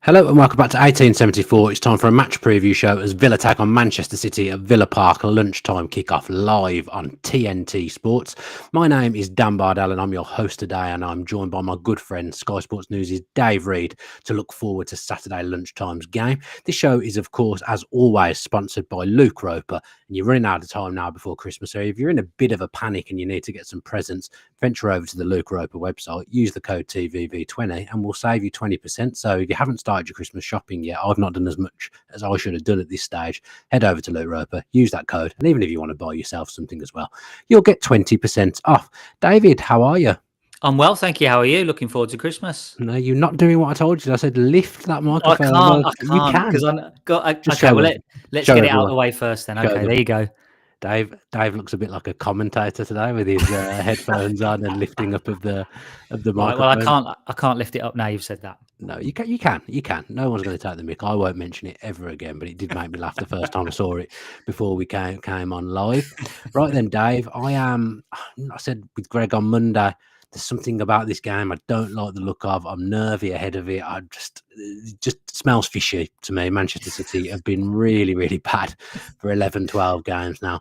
Hello and welcome back to 1874. It's time for a match preview show as Villa take on Manchester City at Villa Park, lunchtime kickoff live on TNT Sports. My name is Dan Bardell and I'm your host today, and I'm joined by my good friend Sky Sports News' Dave Reed to look forward to Saturday lunchtime's game. This show is, of course, as always, sponsored by Luke Roper, and you're running out of time now before Christmas. So if you're in a bit of a panic and you need to get some presents, venture over to the Luke Roper website, use the code TVV20 and we'll save you 20%. So if you haven't started your Christmas shopping yet, I've not done as much as I should have done at this stage. Head over to Luke Roper, use that code, and even if you want to buy yourself something as well, you'll get 20% off. David, how are you? I'm well, thank you. How are you? Looking forward to Christmas. No, you're not doing what I told you. I said lift that I microphone. can't. You can. Because I'm got. Just Okay, show well us. let's Show get it out of everyone. the way first. Then Show okay, them. there you go. Dave looks a bit like a commentator today with his headphones on and lifting up of the Right. microphone. Well, I can't lift it up now. You've said that. No, you can. No one's going to take the mick. I won't mention it ever again, but it did make me laugh the first time I saw it before we came on live. Right then, Dave, I said with Greg on Monday, there's something about this game I don't like the look of. I'm nervy ahead of it. It just smells fishy to me. Manchester City have been really, really bad for 11, 12 games now.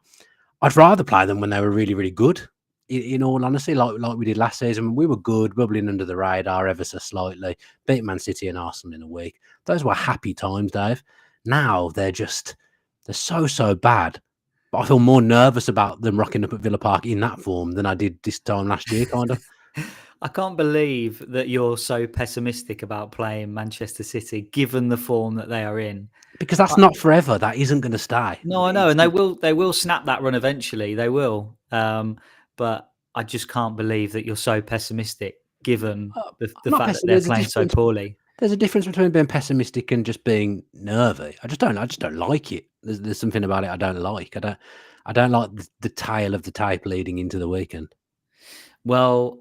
I'd rather play them when they were really, really good. In all honesty, like we did last season, we were good, bubbling under the radar ever so slightly, beat Man City and Arsenal in a week. Those were happy times, Dave. Now they're so bad. But I feel more nervous about them rocking up at Villa Park in that form than I did this time last year, kind of. I can't believe that you're so pessimistic about playing Manchester City, given the form that they are in. Because that's not forever. That isn't going to stay. No, I know, and they will snap that run eventually. They will. But I just can't believe that you're so pessimistic, given the fact that they're playing so poorly. There's a difference between being pessimistic and just being nervy. I just don't like it. There's something about it I don't like. I don't like the tail of the tape leading into the weekend. Well,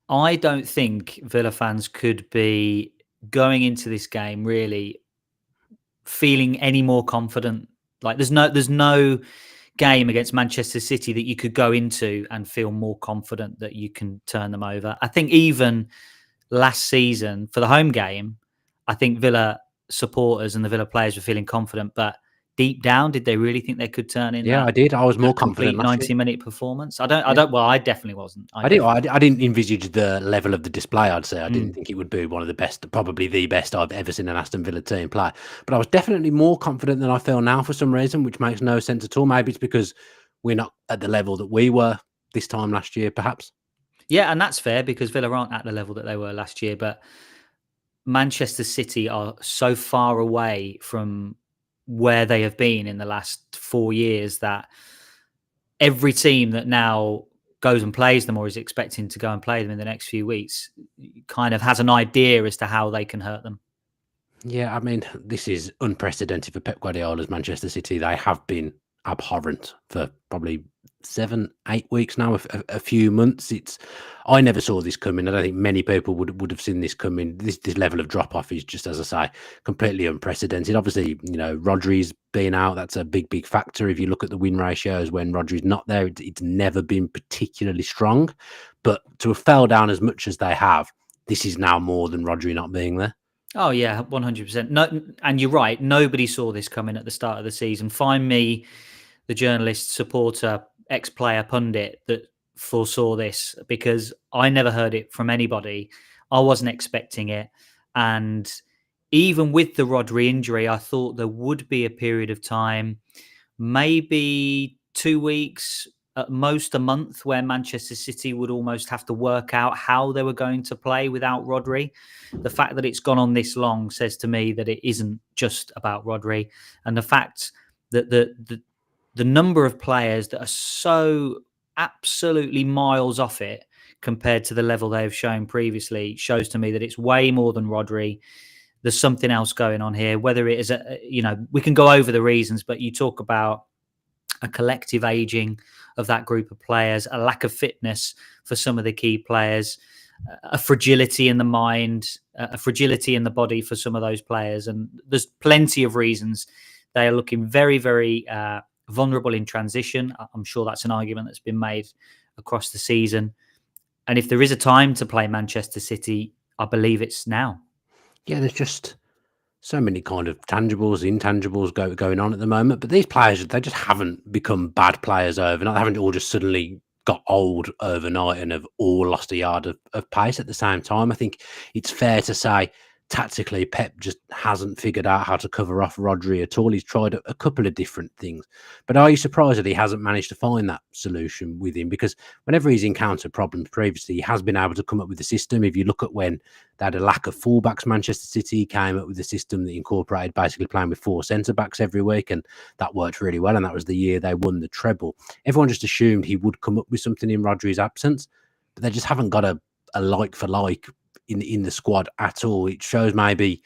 I don't think Villa fans could be going into this game really feeling any more confident. Like there's no game against Manchester City that you could go into and feel more confident that you can turn them over. I think even last season for the home game, I think Villa supporters and the Villa players were feeling confident, but deep down, did they really think they could turn in? Yeah, I did. I was more confident. 90-minute performance. I don't. Well, I definitely wasn't. I didn't envisage the level of the display. I'd say I didn't think it would be one of the best, probably the best I've ever seen an Aston Villa team play. But I was definitely more confident than I feel now for some reason, which makes no sense at all. Maybe it's because we're not at the level that we were this time last year, perhaps. Yeah, and that's fair because Villa aren't at the level that they were last year. But Manchester City are so far away from where they have been in the last 4 years that every team that now goes and plays them or is expecting to go and play them in the next few weeks kind of has an idea as to how they can hurt them. Yeah, I mean, this is unprecedented for Pep Guardiola's Manchester City. They have been abhorrent for probably 7-8 weeks now, a few months. I never saw this coming. I don't think many people would have seen this coming. This level of drop off is just, as I say, completely unprecedented. Obviously, Rodri's been out. That's a big factor. If you look at the win ratios when Rodri's not there, it's never been particularly strong. But to have fell down as much as they have, this is now more than Rodri not being there. Oh yeah, 100%. No, and you're right. Nobody saw this coming at the start of the season. Find me the journalist, supporter, ex-player, pundit that foresaw this, because I never heard it from anybody. I wasn't expecting it. And even with the Rodri injury, I thought there would be a period of time, maybe 2 weeks, at most a month, where Manchester City would almost have to work out how they were going to play without Rodri. The fact that it's gone on this long says to me that it isn't just about Rodri. And the fact that the number of players that are so absolutely miles off it compared to the level they have shown previously shows to me that it's way more than Rodri. There's something else going on here, whether it is, we can go over the reasons, but you talk about a collective aging of that group of players, a lack of fitness for some of the key players, a fragility in the mind, a fragility in the body for some of those players. And there's plenty of reasons. They are looking very, very vulnerable in transition. I'm sure that's an argument that's been made across the season. And if there is a time to play Manchester City, I believe it's now. Yeah, there's just so many kind of tangibles, intangibles going on at the moment. But these players, they just haven't become bad players overnight. They haven't all just suddenly got old overnight and have all lost a yard of pace at the same time. I think it's fair to say tactically Pep just hasn't figured out how to cover off Rodri at all. He's tried a couple of different things. But are you surprised that he hasn't managed to find that solution with him? Because whenever he's encountered problems previously, he has been able to come up with a system. If you look at when they had a lack of fullbacks, Manchester City came up with a system that incorporated basically playing with 4 centre-backs every week, and that worked really well, and that was the year they won the treble. Everyone just assumed he would come up with something in Rodri's absence, but they just haven't got a like-for-like in the squad at all. It shows maybe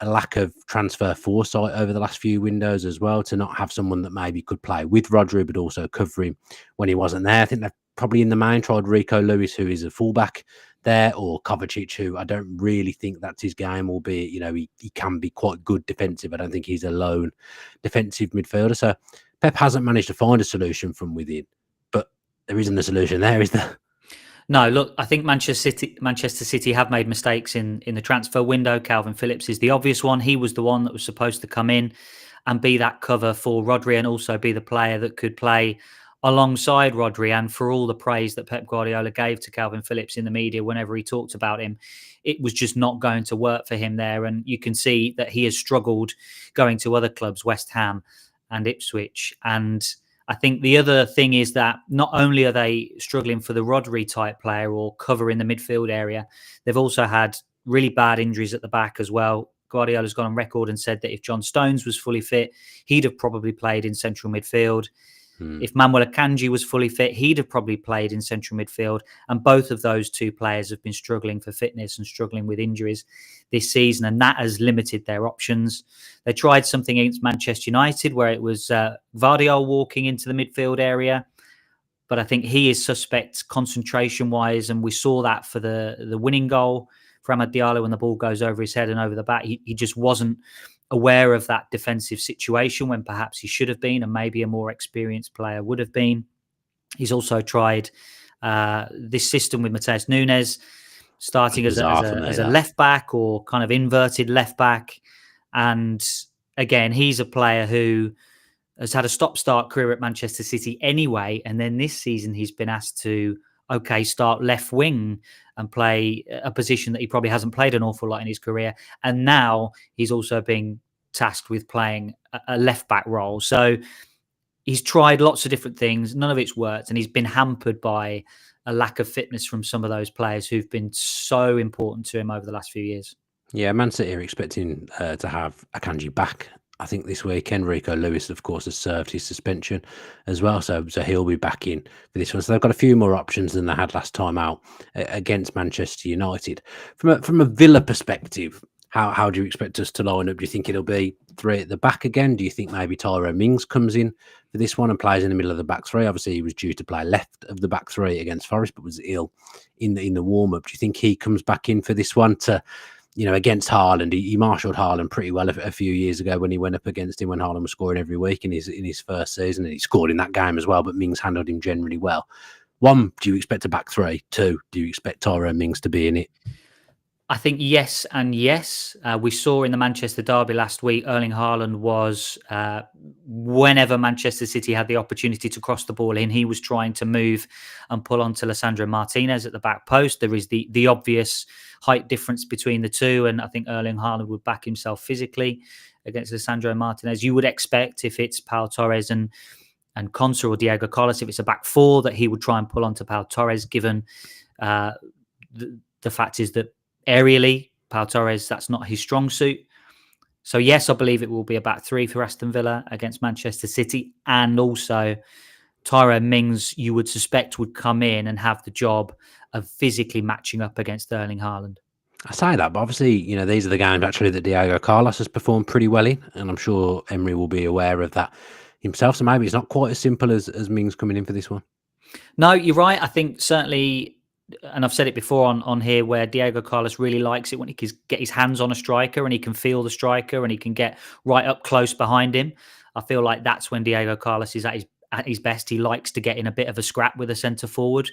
a lack of transfer foresight over the last few windows as well, to not have someone that maybe could play with Rodri but also cover him when he wasn't there. I think they've probably in the main tried Rico Lewis, who is a fullback there, or Kovacic, who I don't really think that's his game, albeit, he can be quite good defensive. I don't think he's a lone defensive midfielder. So Pep hasn't managed to find a solution from within, but there isn't a solution there, is there? No, look, I think Manchester City have made mistakes in the transfer window. Calvin Phillips is the obvious one. He was the one that was supposed to come in and be that cover for Rodri, and also be the player that could play alongside Rodri. And for all the praise that Pep Guardiola gave to Calvin Phillips in the media whenever he talked about him, it was just not going to work for him there. And you can see that he has struggled going to other clubs, West Ham and Ipswich. And I think the other thing is that not only are they struggling for the Rodri type player or cover in the midfield area, they've also had really bad injuries at the back as well. Guardiola's gone on record and said that if John Stones was fully fit, he'd have probably played in central midfield. If Manuel Akanji was fully fit, he'd have probably played in central midfield. And both of those two players have been struggling for fitness and struggling with injuries this season, and that has limited their options. They tried something against Manchester United where it was Vardiol walking into the midfield area, but I think he is suspect concentration-wise, and we saw that for the winning goal for Amad Diallo when the ball goes over his head and over the back. He just wasn't aware of that defensive situation when perhaps he should have been, and maybe a more experienced player would have been. He's also tried this system with Mateus Nunes, starting as a left back or kind of inverted left back. And again, he's a player who has had a stop-start career at Manchester City anyway. And then this season, he's been asked to, start left wing and play a position that he probably hasn't played an awful lot in his career. And now he's also being tasked with playing a left back role. So he's tried lots of different things. None of it's worked. And he's been hampered by a lack of fitness from some of those players who've been so important to him over the last few years. Yeah, Man City are expecting to have Akanji back, I think, this weekend. Rico Lewis, of course, has served his suspension as well, so he'll be back in for this one. So they've got a few more options than they had last time out against Manchester United. From a Villa perspective, how do you expect us to line up? Do you think it'll be 3 at the back again? Do you think maybe Tyrone Mings comes in for this one and plays in the middle of the back 3? Obviously, he was due to play left of the back 3 against Forest, but was ill in the warm-up. Do you think he comes back in for this one to, against Haaland? He marshalled Haaland pretty well a few years ago when he went up against him, when Haaland was scoring every week in his first season, and he scored in that game as well, but Mings handled him generally well. 1, do you expect a back 3? 2, do you expect Tyrone Mings to be in it? I think yes and yes. We saw in the Manchester derby last week, Erling Haaland was, whenever Manchester City had the opportunity to cross the ball in, he was trying to move and pull onto Lisandro Martinez at the back post. There is the obvious height difference between the two, and I think Erling Haaland would back himself physically against Lisandro Martinez. You would expect, if it's Pau Torres and Konsa or Diego Carlos, if it's a back 4, that he would try and pull onto Pau Torres, given the fact is that aerially, Pau Torres, that's not his strong suit. So yes, I believe it will be a back 3 for Aston Villa against Manchester City. And also Tyrone Mings, you would suspect, would come in and have the job of physically matching up against Erling Haaland. I say that, but obviously, these are the games actually that Diego Carlos has performed pretty well in, and I'm sure Emery will be aware of that himself. So maybe it's not quite as simple as Mings coming in for this one. No, you're right. I think certainly, and I've said it before on here, where Diego Carlos really likes it when he can get his hands on a striker and he can feel the striker and he can get right up close behind him. I feel like that's when Diego Carlos is at his best. He likes to get in a bit of a scrap with a centre forward.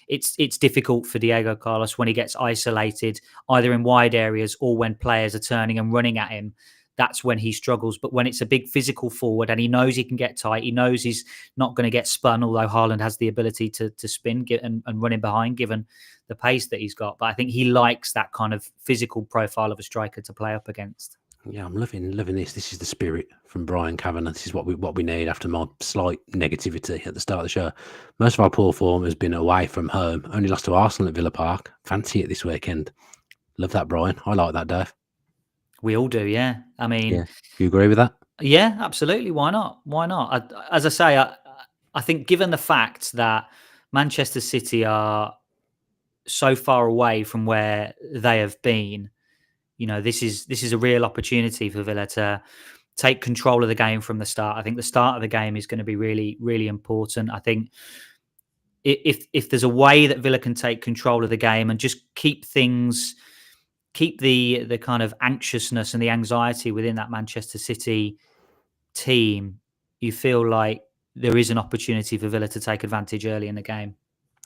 It's difficult for Diego Carlos when he gets isolated, either in wide areas or when players are turning and running at him, that's when he struggles. But when it's a big physical forward and he knows he can get tight, he knows he's not going to get spun, although Haaland has the ability to spin and run in behind given the pace that he's got. But I think he likes that kind of physical profile of a striker to play up against. Yeah, I'm loving this. This is the spirit from Brian Kavanagh. This is what we need after my slight negativity at the start of the show. Most of our poor form has been away from home. Only lost to Arsenal at Villa Park. Fancy it this weekend. Love that, Brian. I like that, Dave. We all do, yeah. I mean, Yeah, you agree with that? Yeah, absolutely. Why not? Why not? As I say, I think given the fact that Manchester City are so far away from where they have been, this is a real opportunity for Villa to take control of the game from the start. I think the start of the game is going to be really, really important. I think if there's a way that Villa can take control of the game and just keep the kind of anxiousness and the anxiety within that Manchester City team, you feel like there is an opportunity for Villa to take advantage early in the game.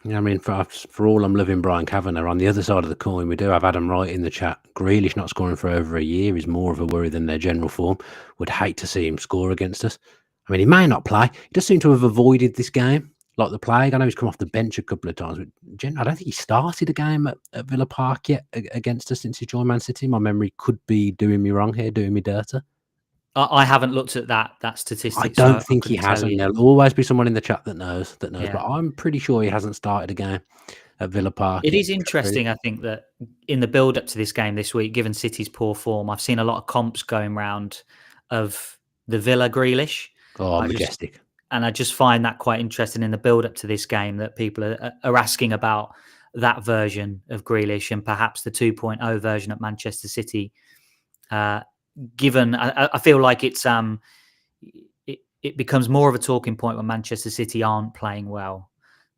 Yeah, I mean, for all I'm loving Brian Kavanagh, on the other side of the coin, we do have Adam Wright in the chat. Grealish not scoring for over a year is more of a worry than their general form. Would hate to see him score against us. I mean, he may not play. He does seem to have avoided this game like the plague. I know he's come off the bench a couple of times, but I don't think he started a game at Villa Park yet against us since he joined Man City. My memory could be doing me wrong here, doing me dirty. I haven't looked at that statistic. I don't think he has, and there'll always be someone in the chat that knows. Yeah. But I'm pretty sure he hasn't started a game at Villa Park. It is interesting, I think, that in the build-up to this game this week, given City's poor form, I've seen a lot of comps going around of the Villa Grealish. Oh, majestic. And I just find that quite interesting in the build-up to this game that people are asking about that version of Grealish and perhaps the 2.0 version at Manchester City. Given, I feel like it becomes more of a talking point when Manchester City aren't playing well,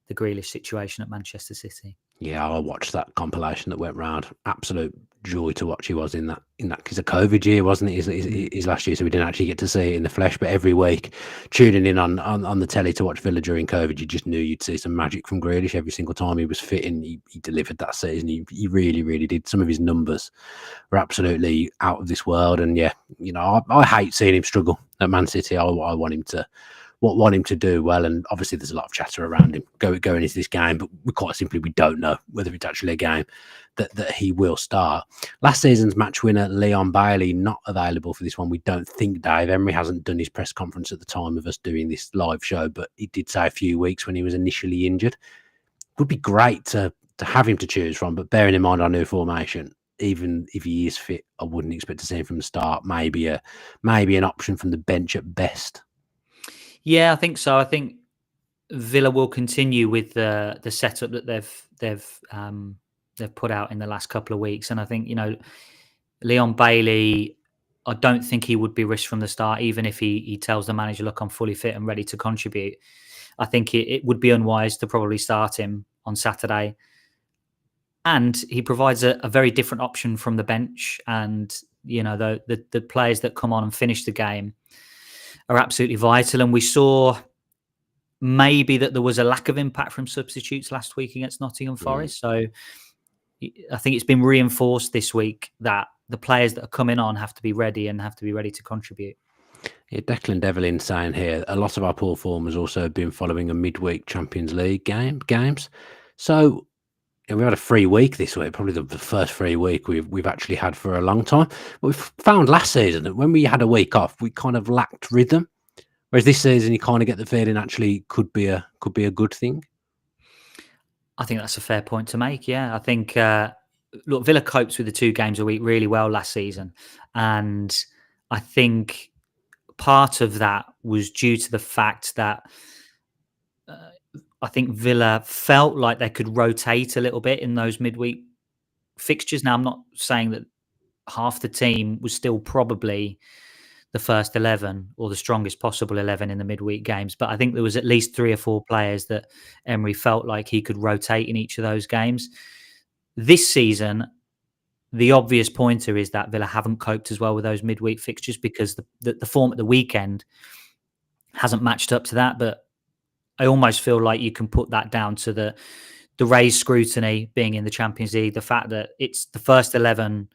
the Grealish situation at Manchester City. Yeah, I watched that compilation that went round. Absolute joy to watch. He was in that because of COVID year, wasn't it? His last year, so we didn't actually get to see it in the flesh. But every week, tuning in on the telly to watch Villa during COVID, you just knew you'd see some magic from Grealish every single time he was fit, and he delivered that season. He really, really did. Some of his numbers were absolutely out of this world. And yeah, I hate seeing him struggle at Man City. I want him to do well, and obviously there's a lot of chatter around him going into this game, but we don't know whether it's actually a game that he will start. Last season's match winner Leon Bailey not available for this one. We don't think. Dave Emery hasn't done his press conference at the time of us doing this live show, but he did say a few weeks when he was initially injured. Would be great to have him to choose from, but bearing in mind our new formation, even if he is fit, I wouldn't expect to see him from the start. Maybe an option from the bench at best. Yeah, I think so. I think Villa will continue with the setup that they've put out in the last couple of weeks, and I think Leon Bailey, I don't think he would be risked from the start, even if he tells the manager, "Look, I'm fully fit and ready to contribute." I think it would be unwise to probably start him on Saturday, and he provides a very different option from the bench, and the players that come on and finish the game are absolutely vital. And we saw maybe that there was a lack of impact from substitutes last week against Nottingham Forest. So I think it's been reinforced this week that the players that are coming on have to be ready and have to be ready to contribute. Yeah, Declan Devlin saying here, a lot of our poor form has also been following a midweek Champions League games. So we had a free week this week, probably the first free week we've actually had for a long time. But we've found last season that when we had a week off, we kind of lacked rhythm. Whereas this season, you kind of get the feeling actually could be a good thing. I think that's a fair point to make. Yeah, I think look, Villa coped with the 2 games a week really well last season, and I think part of that was due to the fact that I think Villa felt like they could rotate a little bit in those midweek fixtures. Now, I'm not saying that half the team was still probably the first 11 or the strongest possible 11 in the midweek games, but I think there was at least 3 or 4 players that Emery felt like he could rotate in each of those games. This season, the obvious pointer is that Villa haven't coped as well with those midweek fixtures because the form at the weekend hasn't matched up to that. But I almost feel like you can put that down to the raised scrutiny being in the Champions League, the fact that it's the first 11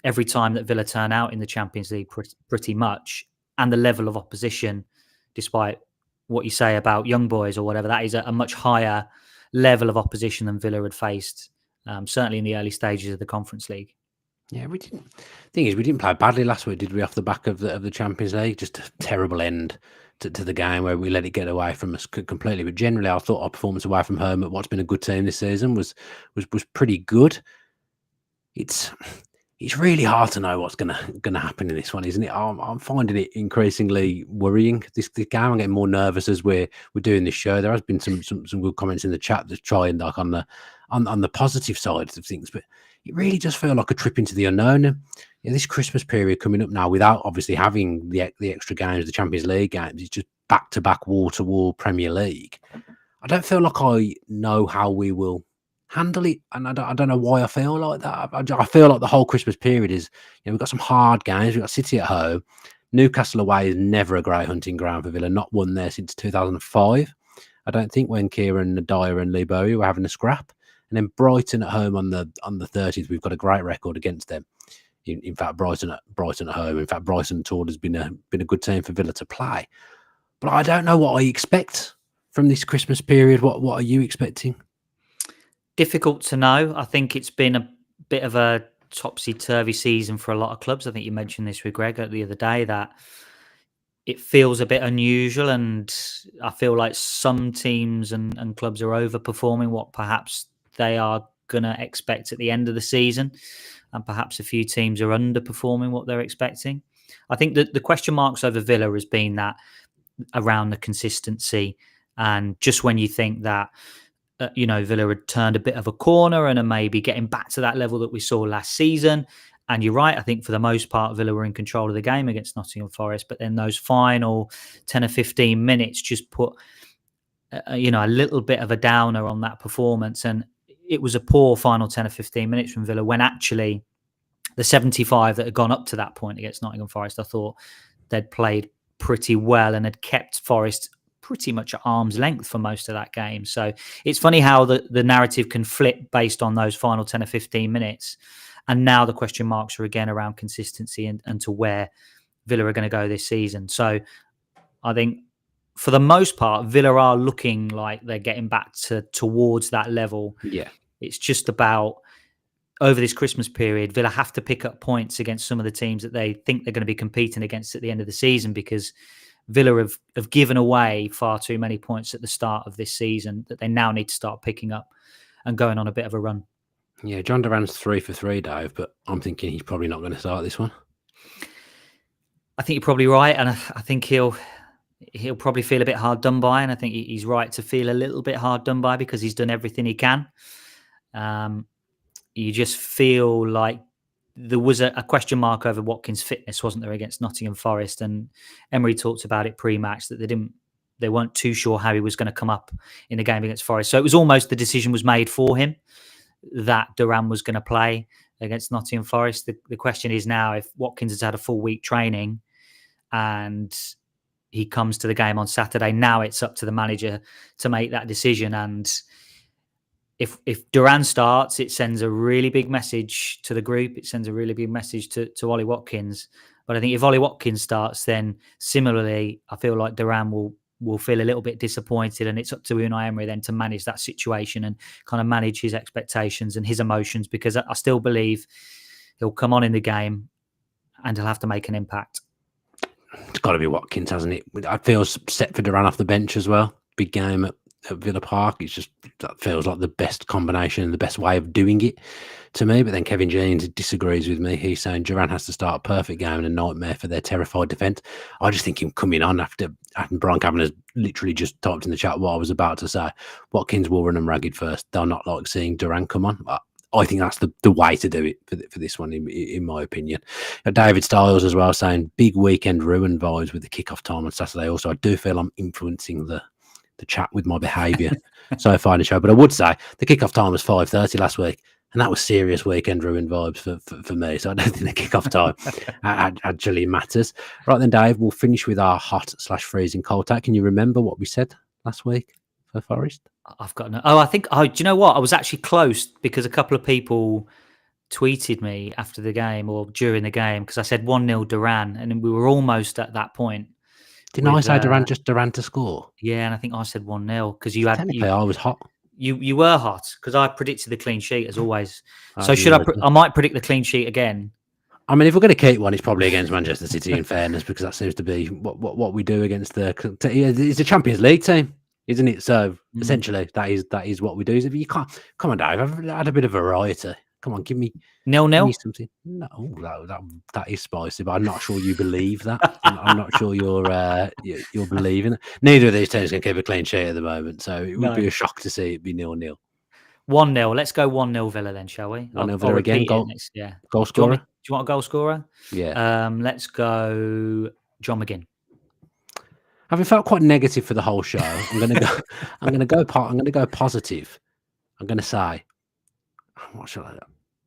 every time that Villa turn out in the Champions League, pretty much, and the level of opposition, despite what you say about young boys or whatever, that is a much higher level of opposition than Villa had faced, certainly in the early stages of the Conference League. Yeah, we didn't. Thing is, we didn't play badly last week, did we? Off the back of the Champions League, just a terrible end to the game where we let it get away from us completely. But generally, I thought our performance away from home at what's been a good team this season was pretty good. It's really hard to know what's gonna happen in this one, isn't it? I'm finding it increasingly worrying. This game, I'm getting more nervous as we're doing this show. There has been some good comments in the chat that try and like on the positive side of things, but it really does feel like a trip into the unknown. This Christmas period coming up now, without obviously having the extra games, the Champions League games, it's just back to back, wall to wall Premier League. I don't feel like I know how we will handle it, and I don't know why I feel like that. I feel like the whole Christmas period is, we've got some hard games. We've got City at home. Newcastle away is never a great hunting ground for Villa. Not won there since 2005. I don't think, when Kieran Dyer and Lee Bowie were having a scrap. And then Brighton at home on the 30th, we've got a great record against them. In fact, Brighton at home. In fact, Brighton toured has been a good team for Villa to play. But I don't know what I expect from this Christmas period. What are you expecting? Difficult to know. I think it's been a bit of a topsy-turvy season for a lot of clubs. I think you mentioned this with Greg the other day, that it feels a bit unusual, and I feel like some teams and clubs are overperforming what perhaps they are going to expect at the end of the season, and perhaps a few teams are underperforming what they're expecting. I think that the question marks over Villa has been that around the consistency, and just when you think that Villa had turned a bit of a corner and are maybe getting back to that level that we saw last season. And you're right, I think for the most part, Villa were in control of the game against Nottingham Forest. But then those final 10 or 15 minutes just put, a little bit of a downer on that performance. And it was a poor final 10 or 15 minutes from Villa, when actually the 75 that had gone up to that point against Nottingham Forest, I thought they'd played pretty well and had kept Forest pretty much at arm's length for most of that game. So it's funny how the narrative can flip based on those final 10 or 15 minutes. And now the question marks are again around consistency and to where Villa are going to go this season. So I think for the most part, Villa are looking like they're getting back towards that level. Yeah. It's just about, over this Christmas period, Villa have to pick up points against some of the teams that they think they're going to be competing against at the end of the season, because Villa have given away far too many points at the start of this season that they now need to start picking up and going on a bit of a run. Yeah, John Duran's 3 for 3, Dave, but I'm thinking he's probably not going to start this one. I think you're probably right, and I think he'll probably feel a bit hard done by, and I think he's right to feel a little bit hard done by because he's done everything he can. You just feel like there was a question mark over Watkins' fitness, wasn't there, against Nottingham Forest? And Emery talked about it pre-match that they weren't too sure how he was going to come up in the game against Forest. So it was almost the decision was made for him that Duran was going to play against Nottingham Forest. The question is now, if Watkins has had a full week training and he comes to the game on Saturday, now it's up to the manager to make that decision. And if Duran starts, it sends a really big message to the group. It sends a really big message to Ollie Watkins. But I think if Ollie Watkins starts, then similarly, I feel like Duran will feel a little bit disappointed, and it's up to Unai Emery then to manage that situation and kind of manage his expectations and his emotions, because I still believe he'll come on in the game and he'll have to make an impact. It's got to be Watkins, hasn't it? I feel set for Duran off the bench as well. Big game at Villa Park. That feels like the best combination and the best way of doing it to me. But then Kevin Jeans disagrees with me. He's saying Duran has to start a perfect game and a nightmare for their terrified defence. I just think him coming on after Brian Cavan has literally just typed in the chat what I was about to say. Watkins will run them ragged first. They'll not like seeing Duran come on. I think that's the way to do it for this one, in my opinion. David Styles as well saying big weekend ruin vibes with the kickoff time on Saturday. Also, I do feel I'm influencing the chat with my behaviour so far in the show. But I would say the kickoff time was 5:30 last week, and that was serious weekend ruin vibes for me. So I don't think the kickoff time actually matters. Right then, Dave, we'll finish with our hot/freezing cold take. Can you remember what we said last week for Forest? I've got no. Oh, do you know what? I was actually close because a couple of people tweeted me after the game or during the game because I said 1-0 Duran, and we were almost at that point. Didn't I say Duran to score? Yeah, and I think I said 1-0 because you had Technically, I was hot. You were hot because I predicted the clean sheet as always. Oh, So you should were. I might predict the clean sheet again. I mean, if we're going to keep one, it's probably against Manchester City. In fairness, because that seems to be what we do against it's a Champions League team, isn't it? So essentially, that is what we do. If you can't, come on, Dave, I've had a bit of variety. Come on, give me 0-0. something. No, that is spicy, but I'm not sure you believe that. I'm not sure you're believing it. Neither of these teams can keep a clean sheet at the moment, so it would be a shock to see it be 0-0. 1-0. Let's go 1-0 Villa then, shall we? 1-0 Villa again. Goal scorer. Do you want a goal scorer? Yeah. Let's go John McGinn. Having felt quite negative for the whole show, I'm going to go positive. I'm going to say, what shall I do?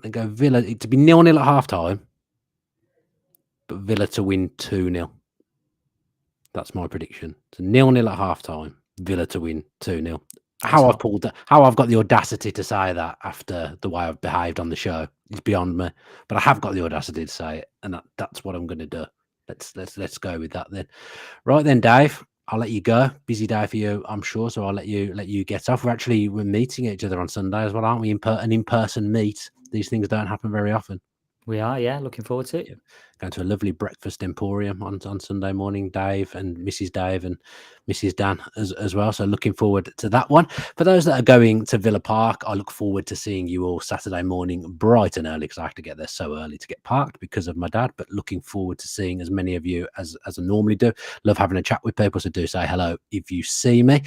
I'm going to go Villa to be 0-0 at half time, but Villa to win 2-0. That's my prediction. So 0-0 at half time, Villa to win 2-0. How I've got the audacity to say that after the way I've behaved on the show is beyond me. But I have got the audacity to say it, and that's what I'm going to do. Let's go with that then. Right then, Dave, I'll let you go. Busy day for you, I'm sure. So I'll let you get off. We're meeting each other on Sunday as well, aren't we? An in-person meet. These things don't happen very often. We are, yeah. Looking forward to it. Yeah. Going to a lovely breakfast emporium on Sunday morning, Dave and Mrs. Dave and Mrs. Dan as well. So looking forward to that one. For those that are going to Villa Park, I look forward to seeing you all Saturday morning bright and early, because I have to get there so early to get parked because of my dad. But looking forward to seeing as many of you as I normally do. Love having a chat with people, so do say hello if you see me.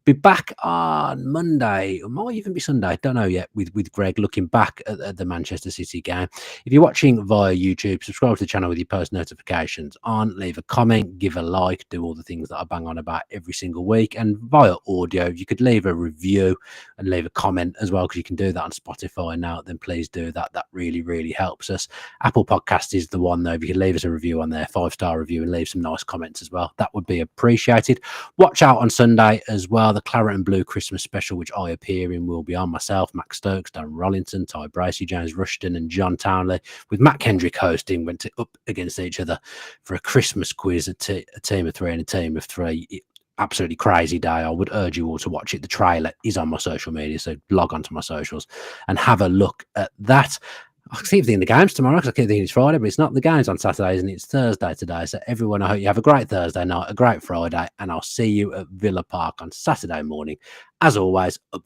Be back on Monday, or might even be Sunday, don't know yet, with Greg looking back at the Manchester City game. If you're watching via YouTube, subscribe to the channel with your post notifications on, leave a comment, give a like, do all the things that I bang on about every single week. And via audio, if you could leave a review and leave a comment as well, because you can do that on Spotify now, then please do that. That really, really helps us. Apple Podcast is the one, though. If you could leave us a review on there, 5-star review, and leave some nice comments as well, that would be appreciated. Watch out on Sunday as well. The Claret and Blue Christmas special, which I appear in, will be on myself, Max Stokes, Dan Rollington, Ty Bracey, James Rushton, and John Townley, with Matt Kendrick hosting, went up against each other for a Christmas quiz, a team of 3 and a team of 3. Absolutely crazy day. I would urge you all to watch it. The trailer is on my social media, so log on to my socials and have a look at that. I keep thinking the game's tomorrow because I keep thinking it's Friday, but it's not. The game's on Saturday, isn't it? It's Thursday today. So everyone, I hope you have a great Thursday night, a great Friday, and I'll see you at Villa Park on Saturday morning. As always, up